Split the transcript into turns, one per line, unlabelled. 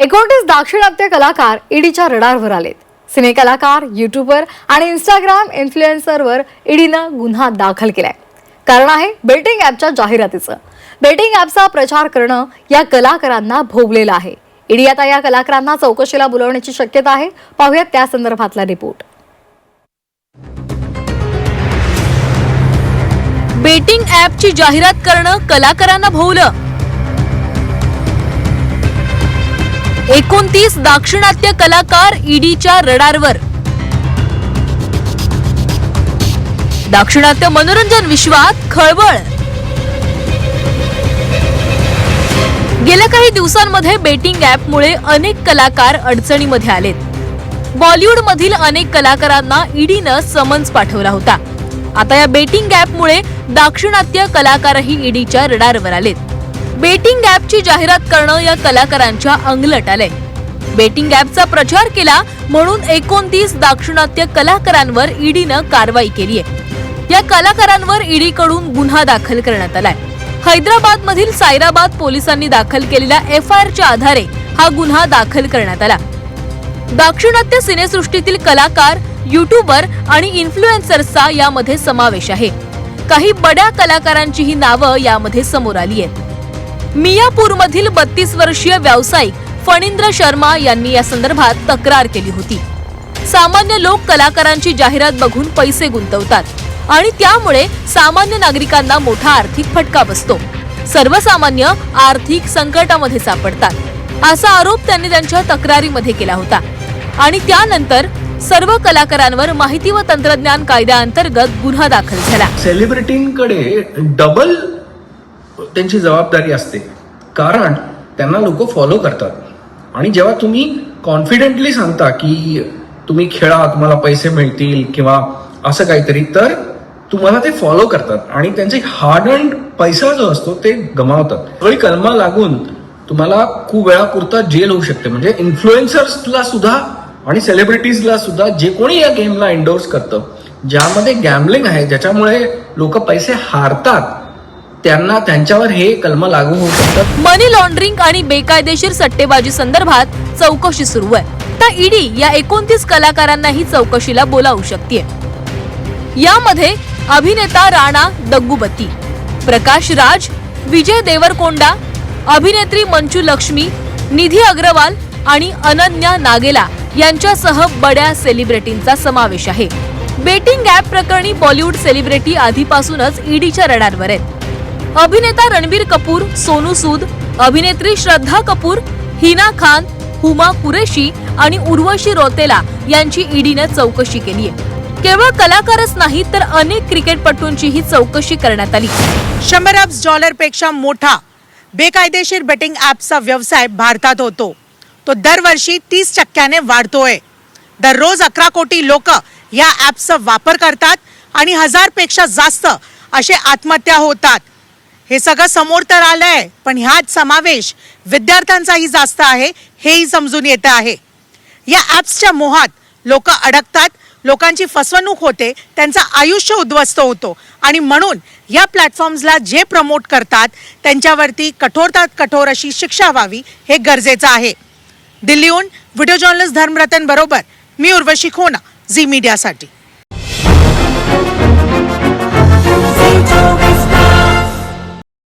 29 दाक्षिणात्य कलाकार ईडीच्या रडारवर आलेत. सिने कलाकार, यूट्यूबर आणि इंस्टाग्राम इन्फ्लुएन्सरवर ईडीनं गुन्हा दाखल केलाय. कारण आहे बेटिंग ॲपच्या जाहिरातीचं. बेटिंग ॲपचा प्रचार करणं या कलाकारांना भोवलेलं आहे. ईडी आता या कलाकारांना चौकशीला बोलवण्याची शक्यता आहे. पाहूयात त्या संदर्भातला रिपोर्ट.
बेटिंग ॲपची जाहिरात करणं कलाकारांना भोवलं. 29 दाक्षिणात्य कलाकार ईडीच्या रडारवर. दाक्षिणात्य मनोरंजन विश्वात खळबळ. गेल्या काही दिवसांमध्ये बेटिंग ॲपमुळे अनेक कलाकार अडचणीमध्ये आलेत. बॉलिवूड मधील अनेक कलाकारांना ईडीनं समन्स पाठवला होता. आता या बेटिंग ॲपमुळे दाक्षिणात्य कलाकारही ईडीच्या रडारवर आलेत. बेटिंग ॲपची जाहिरात करणं या कलाकारांच्या अंगलट आलंय. बेटिंग ॲपचा प्रचार केला म्हणून 29 दाक्षिणात्य कलाकारांवर ईडीनं कारवाई केली आहे. या कलाकारांवर ईडीकडून गुन्हा दाखल करण्यात आलाय. हैदराबाद मधील सायराबाद पोलिसांनी दाखल केलेल्या FIRच्या आधारे हा गुन्हा दाखल करण्यात आला. दाक्षिणात्य सिनेसृष्टीतील कलाकार, यूट्यूबर आणि इन्फ्लुएन्सर्सचा यामध्ये समावेश आहे. काही बड्या कलाकारांचीही नावं यामध्ये समोर आली आहेत. मियापूरमधील 32 वर्षीय व्यावसायिक फणींद्र शर्मा यांनी या संदर्भात तक्रार केली होती. सामान्य लोक कलाकारांची जाहिरात बघून पैसे गुंतवतात आणि त्यामुळे सामान्य नागरिकांना मोठा आर्थिक फटका बसतो. सर्वसामान्य आर्थिक संकटामध्ये सापडतात असा आरोप त्यांनी त्यांच्या तक्रारीमध्ये केला होता. आणि त्यानंतर सर्व कलाकारांवर माहिती व तंत्रज्ञान कायद्याअंतर्गत गुन्हा दाखल झाला.
सेलिब्रिटींकडे डबल त्यांची जबाबदारी असते, कारण त्यांना लोक फॉलो करतात. आणि जेव्हा तुम्ही कॉन्फिडेंटली सांगता की तुम्ही खेळा, तुम्हाला पैसे मिळतील किंवा असं काहीतरी, तर तुम्हाला ते फॉलो करतात आणि त्यांचे हार्ड अर्न्ड पैसा जो असतो ते गमावतात. सगळी कलमा लागून तुम्हाला खूप वेळापुरता जेल होऊ शकते. म्हणजे इन्फ्लुएन्सर्सला सुद्धा आणि सेलिब्रिटीजला सुद्धा, जे कोणी या गेमला एंडोर्स करतं, ज्यामध्ये गॅम्बलिंग आहे, ज्याच्यामुळे लोक पैसे हारतात, त्यांना त्यांच्यावर हे कलम लागू होऊ शकतात.
मनी लॉन्ड्रिंग आणि बेकायदेशीर सट्टेबाजी संदर्भात चौकशी सुरू आहे. तर ईडी या 29 कलाकारांनाही चौकशीला बोलावू शकते. यामध्ये अभिनेता राणा दग्गुबती, प्रकाश राज, विजय देवरकोंडा, अभिनेत्री मंचू लक्ष्मी, निधी अग्रवाल आणि अनन्या नागेला यांच्यासह बड्या सेलिब्रिटींचा समावेश आहे. बेटिंग ॲप प्रकरणी बॉलिवूड सेलिब्रिटी आधीपासूनच ईडीच्या रडारवर आहेत. अभिनेता रणबीर कपूर, सोनू सूद, अभिनेत्री श्रद्धा कपूर, हिना खान, हुमा कुरेशी आणि उर्वशी रौतेला यांची ईडीनं चौकशी केली आहे. केवळ कलाकारच नाही तर अनेक क्रिकेटपटूंचीही चौकशी करण्यात आली.
$100 अब्ज पेक्षा मोठा बेकायदेशीर बेटिंग ॲपचा व्यवसाय भारतात होतो. तो दरवर्षी 30% वाढतोय. दररोज 11 कोटी लोक या ॲपचा वापर करतात आणि 1000 पेक्षा जास्त असे आत्महत्या होतात. हे सगळं समोर तर आलंय, पण ह्यात समावेश विद्यार्थ्यांचाही जास्त आहे, हेही समजून येत आहे. या ॲप्सच्या मोहात लोक अडकतात, लोकांची फसवणूक होते, त्यांचं आयुष्य उद्ध्वस्त होतो. आणि म्हणून या प्लॅटफॉर्म्सला जे प्रमोट करतात त्यांच्यावरती कठोरात कठोर अशी शिक्षा व्हावी हे गरजेचं आहे. दिल्लीहून व्हिडिओ जर्नलिस्ट धर्मरतन बरोबर मी उर्वशी खोना, झी मीडियासाठी.